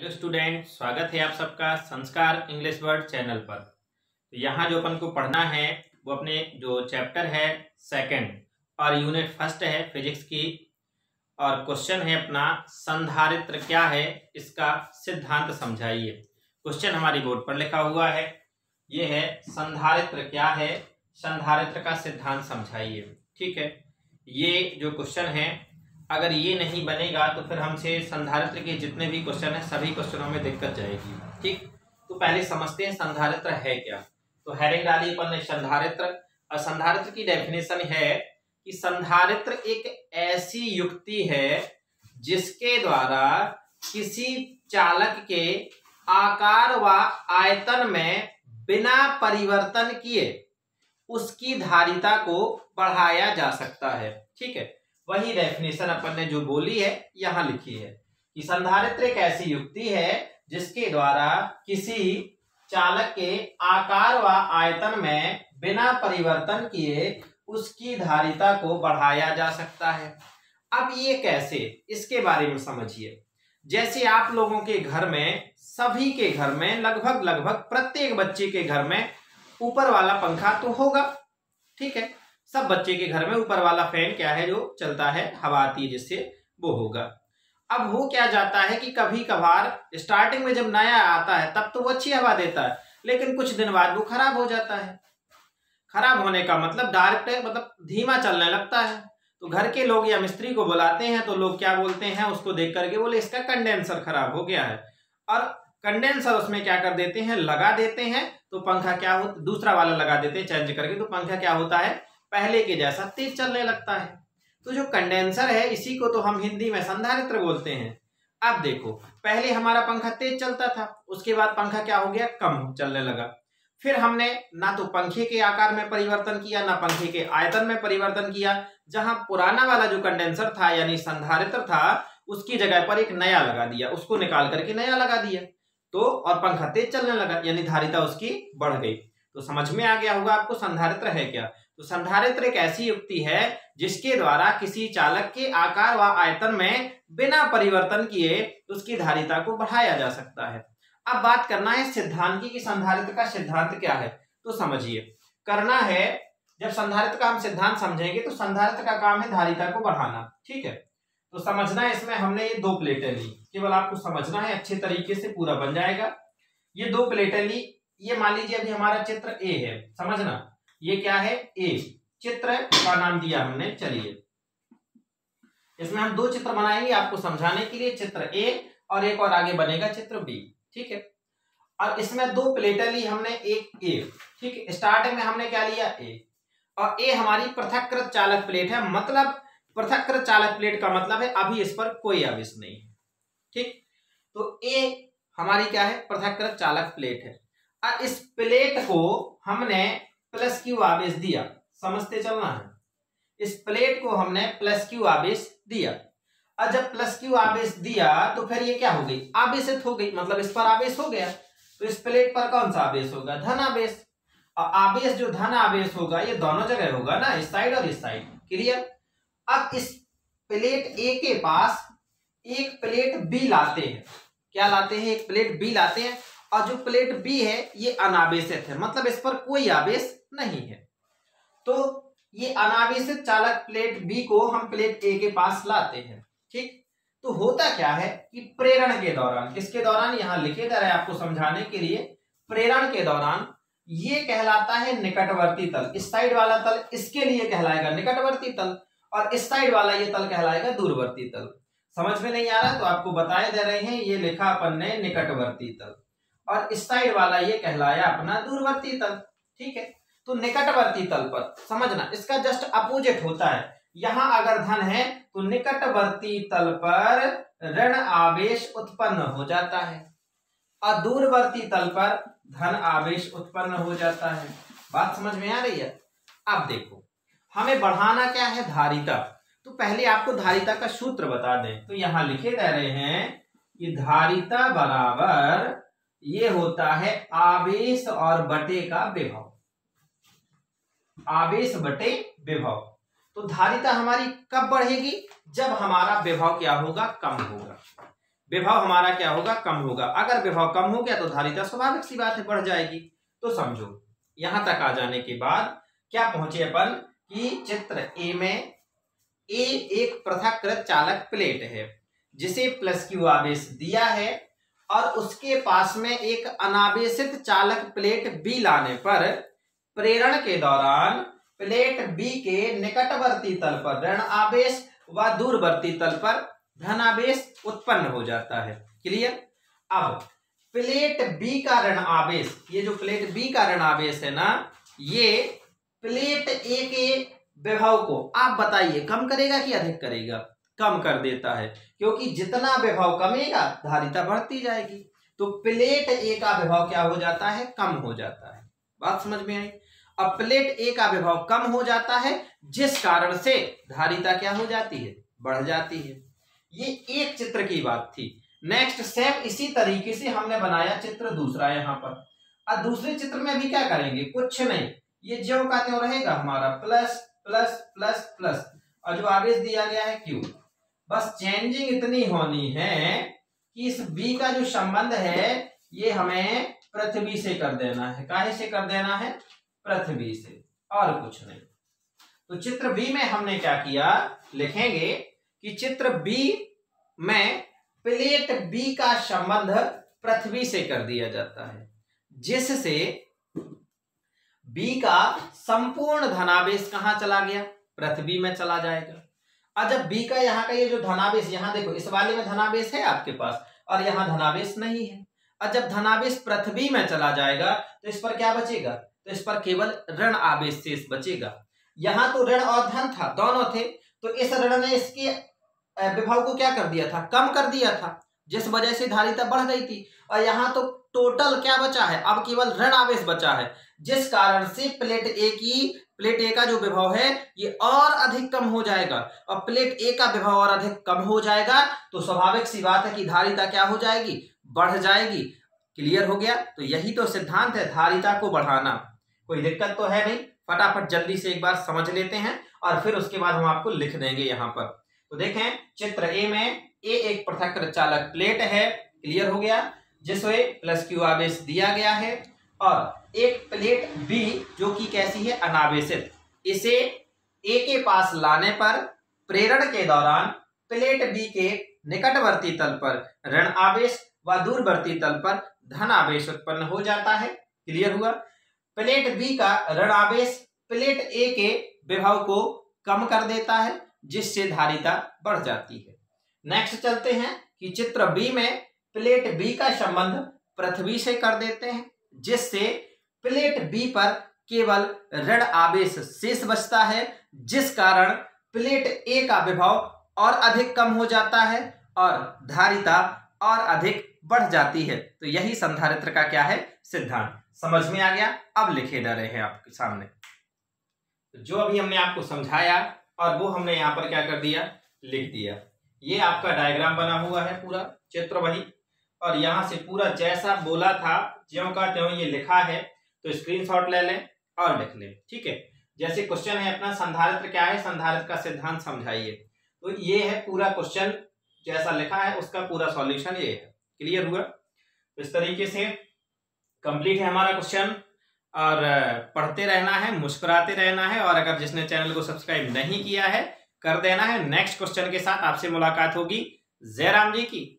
Hello student, स्वागत है आप सबका संस्कार इंग्लिश वर्ड चैनल पर। तो यहाँ जो अपन को पढ़ना है वो अपने जो चैप्टर है सेकंड और यूनिट फर्स्ट है फिजिक्स की। और क्वेश्चन है अपना संधारित्र क्या है, इसका सिद्धांत समझाइए। क्वेश्चन हमारी बोर्ड पर लिखा हुआ है, ये है संधारित्र क्या है, संधारित्र का सिद्धांत समझाइए। ठीक है, ये जो क्वेश्चन है अगर ये नहीं बनेगा तो फिर हमसे संधारित्र के जितने भी क्वेश्चन है सभी क्वेश्चनों में दिक्कत जाएगी। ठीक, तो पहले समझते हैं संधारित्र है क्या। तो हेडिंग डाली अपन ने संधारित्र, और संधारित्र की डेफिनेशन है कि संधारित्र एक ऐसी युक्ति है जिसके द्वारा किसी चालक के आकार व आयतन में बिना परिवर्तन किए उसकी धारिता को बढ़ाया जा सकता है। ठीक है, वही डेफिनेशन अपन ने जो बोली है यहां लिखी है कि संधारित्र एक ऐसी युक्ति है जिसके द्वारा किसी चालक के आकार व आयतन में बिना परिवर्तन किए उसकी धारिता को बढ़ाया जा सकता है। अब ये कैसे, इसके बारे में समझिए। जैसे आप लोगों के घर में, सभी के घर में, लगभग प्रत्येक बच्चे के घर में ऊपर वाला पंखा तो होगा। ठीक है, सब बच्चे के घर में ऊपर वाला फैन क्या है जो चलता है, हवा आती है जिससे, वो होगा। अब हो क्या जाता है कि कभी कभार स्टार्टिंग में जब नया आता है तब तो वो अच्छी हवा देता है, लेकिन कुछ दिन बाद वो खराब हो जाता है। खराब होने का मतलब डायरेक्ट मतलब धीमा चलने लगता है। तो घर के लोग या मिस्त्री को बुलाते हैं तो लोग क्या बोलते हैं, उसको देख करके बोले इसका कंडेंसर खराब हो गया है, और कंडेंसर उसमें क्या कर देते हैं, लगा देते हैं। तो पंखा क्या हो, दूसरा वाला लगा देते हैं चेंज करके, तो पंखा क्या होता है, पहले के जैसा तेज चलने लगता है। तो जो कंडेंसर है इसी को तो हम हिंदी में संधारित्र बोलते हैं। अब देखो, पहले हमारा पंखा तेज चलता था, उसके बाद पंखा क्या हो गया, कम चलने लगा। फिर हमने ना तो पंखे के आकार में परिवर्तन किया, ना पंखे के आयतन में परिवर्तन किया। जहां पुराना वाला जो कंडेंसर था यानी संधारित्र था, उसकी जगह पर एक नया लगा दिया, उसको निकाल करके नया लगा दिया, तो और पंखा तेज चलने लगा, यानी धारिता उसकी बढ़ गई। तो समझ में आ गया होगा आपको संधारित्र है क्या। तो संधारित्र एक ऐसी युक्ति है जिसके द्वारा किसी चालक के आकार व आयतन में बिना परिवर्तन किए उसकी धारिता को बढ़ाया जा सकता है। अब बात करना है सिद्धांत की कि संधारित्र का सिद्धांत क्या है। तो समझिए, करना है जब संधारित्र का हम सिद्धांत समझेंगे तो संधारित्र का काम है धारिता को बढ़ाना। ठीक है, तो समझना है, इसमें हमने ये दो प्लेटें ली, केवल आपको समझना है, अच्छे तरीके से पूरा बन जाएगा। ये दो प्लेटें ली, ये मान लीजिए अभी हमारा चित्र ए है, समझना ये क्या है, ए। चित्र का नाम दिया हमने। चलिए इसमें हम दो चित्र बनाएंगे आपको समझाने के लिए, चित्र ए और एक और आगे बनेगा चित्र बी। ठीक है, और इसमें दो प्लेटें ली हमने, एक ए। ठीक है, स्टार्टिंग में हमने क्या लिया, ए, और ए हमारी पृथक्कृत चालक प्लेट है। मतलब पृथक्कृत चालक प्लेट का मतलब है अभी इस पर कोई आवेश नहीं है। ठीक, तो ए हमारी क्या है, पृथक्कृत चालक प्लेट है। और इस प्लेट को हमने प्लस क्यू आवेश दिया, समझते चलना है। इस प्लेट को हमने प्लस क्यू आवेश दिया, और जब प्लस क्यू आवेश दिया तो फिर ये क्या हो गई, आवेशित हो गई, मतलब इस पर आवेश हो गया। तो इस प्लेट पर कौन सा आवेश होगा, धन आवेश। और आवेश जो धन आवेश होगा ये दोनों जगह होगा ना, इस साइड और इस साइड। क्लियर। अब इस प्लेट ए के पास एक प्लेट बी लाते हैं, क्या लाते हैं, एक प्लेट बी लाते हैं, और जो प्लेट बी है ये अनावेशित है, मतलब इस पर कोई आवेश नहीं है। तो ये अनावेशित चालक प्लेट बी को हम प्लेट ए के पास लाते हैं। ठीक, तो होता क्या है कि प्रेरण के दौरान, किसके दौरान, यहां लिखे जा रहे हैं आपको समझाने के लिए, प्रेरण के दौरान ये कहलाता है निकटवर्ती तल। इस साइड वाला तल इसके लिए कहलाएगा निकटवर्ती तल, और इस साइड वाला ये तल कहलाएगा दूरवर्ती तल। समझ में नहीं आ रहा तो आपको बताए दे रहे हैं, ये लिखा अपन ने निकटवर्ती तल, और इस साइड वाला ये कहलाया अपना दूरवर्ती तल। ठीक है, तो निकटवर्ती तल पर समझना, इसका जस्ट अपोजिट होता है। यहां अगर धन है तो निकटवर्ती तल पर ऋण आवेश उत्पन्न हो जाता है, और दूरवर्ती तल पर धन आवेश उत्पन्न हो जाता है। बात समझ में आ रही है। अब देखो, हमें बढ़ाना क्या है, धारिता। तो पहले आपको धारिता का सूत्र बता दें, तो यहां लिखे जा रहे हैं कि धारिता बराबर ये होता है आवेश और बटे का विभव, आवेश बटे विभव। तो धारिता हमारी कब बढ़ेगी, जब हमारा विभव क्या होगा, कम होगा। विभव हमारा क्या होगा, कम होगा। अगर विभव कम हो गया तो धारिता स्वाभाविक सी बात है बढ़ जाएगी। तो समझो यहां तक आ जाने के बाद क्या पहुंचे अपन कि चित्र ए में ए एक पृथक्कृत चालक प्लेट है जिसे प्लस क्यू आवेश दिया है और उसके पास में एक अनावेशित चालक प्लेट बी लाने पर प्रेरण के दौरान प्लेट बी के निकटवर्ती तल पर ऋण आवेश व दूरवर्ती तल पर धन आवेश उत्पन्न हो जाता है। क्लियर। अब प्लेट बी का ऋण आवेश, ये जो प्लेट बी का ऋण आवेश है ना, ये प्लेट ए के विभव को आप बताइए कम करेगा कि अधिक करेगा? कम कर देता है, क्योंकि जितना विभव कमेगा धारिता बढ़ती जाएगी। तो प्लेट ए का विभव क्या हो जाता है, कम हो जाता है। बात समझ में आई। अब प्लेट ए का विभव कम हो जाता है जिस कारण से धारिता क्या हो जाती है, बढ़ जाती है। ये एक चित्र की बात थी। नेक्स्ट सेम इसी तरीके से हमने बनाया चित्र दूसरा यहाँ पर। अब दूसरे चित्र में भी क्या करेंगे, कुछ नहीं, ये ज्यों का त्यों रहेगा हमारा प्लस प्लस प्लस प्लस और जो आवेश दिया गया है क्यू। बस चेंजिंग इतनी होनी है कि इस बी का जो संबंध है ये हमें पृथ्वी से कर देना है। काहे से कर देना है, पृथ्वी से, और कुछ नहीं। तो चित्र बी में हमने क्या किया, लिखेंगे कि चित्र बी में प्लेट बी का संबंध पृथ्वी से कर दिया जाता है जिससे बी का संपूर्ण धनावेश कहां चला गया, पृथ्वी में चला जाएगा। और जब बी का यहाँ का ये जो धनावेश, यहाँ देखो इस वाले में धनावेश है आपके पास और यहाँ धनावेश नहीं है। और जब धनावेश पृथ्वी में चला जाएगा तो इस पर क्या बचेगा, तो इस पर केवल ऋण आवेश शेष बचेगा। यहाँ तो ऋण और धन था, दोनों थे, तो इस ऋण ने इसके विभव को क्या कर दिया था, कम कर दिया था, जिस वजह से धारिता बढ़ गई थी। और यहाँ तो टोटल क्या बचा है, अब केवल ऋण आवेश बचा है, जिस कारण से प्लेट ए का जो विभव है ये और अधिक कम हो जाएगा। और प्लेट ए का विभव और अधिक कम हो जाएगा तो स्वाभाविक सी बात है कि धारिता क्या हो जाएगी, बढ़ जाएगी। क्लियर हो गया। तो यही तो सिद्धांत है, धारिता को बढ़ाना। कोई दिक्कत तो है नहीं, फटाफट जल्दी से एक बार समझ लेते हैं और फिर उसके बाद हम आपको लिख देंगे यहाँ पर। तो देखें चित्र ए में ए एक पृथक्कृत चालक प्लेट है, क्लियर हो गया, जिसमें प्लस क्यू आवेश दिया गया है और एक प्लेट बी जो कि कैसी है, अनावेशित, इसे ए के पास लाने पर प्रेरण के दौरान प्लेट बी के निकटवर्ती तल पर ऋण आवेश व दूरवर्ती तल पर धन आवेश उत्पन्न हो जाता है। क्लियर हुआ। प्लेट बी का ऋण आवेश प्लेट ए के विभव को कम कर देता है जिससे धारिता बढ़ जाती है। नेक्स्ट चलते हैं कि चित्र बी में प्लेट बी का संबंध पृथ्वी से कर देते हैं जिससे प्लेट बी पर केवल ऋण आवेश शेष बचता है, जिस कारण प्लेट ए का विभव और अधिक कम हो जाता है और धारिता और अधिक बढ़ जाती है। तो यही संधारित्र का क्या है, सिद्धांत। समझ में आ गया। अब लिखे जा रहे हैं आपके सामने जो अभी हमने आपको समझाया और वो हमने यहाँ पर क्या कर दिया, लिख दिया। ये आपका डायग्राम बना हुआ है, पूरा चित्र वही, और यहाँ से पूरा जैसा बोला था ज्यों का त्यों ये लिखा है। तो स्क्रीनशॉट ले लें और लिख लें, ठीक है। जैसे क्वेश्चन है अपना, संधारित्र क्या है, संधारित्र का सिद्धांत समझाइए। तो ये है पूरा क्वेश्चन, जैसा लिखा है उसका पूरा सॉल्यूशन ये है। क्लियर हुआ। तो इस तरीके से कंप्लीट है हमारा क्वेश्चन, और पढ़ते रहना है, मुस्कुराते रहना है, और अगर जिसने चैनल को सब्सक्राइब नहीं किया है कर देना है। नेक्स्ट क्वेश्चन के साथ आपसे मुलाकात होगी। जय राम जी की।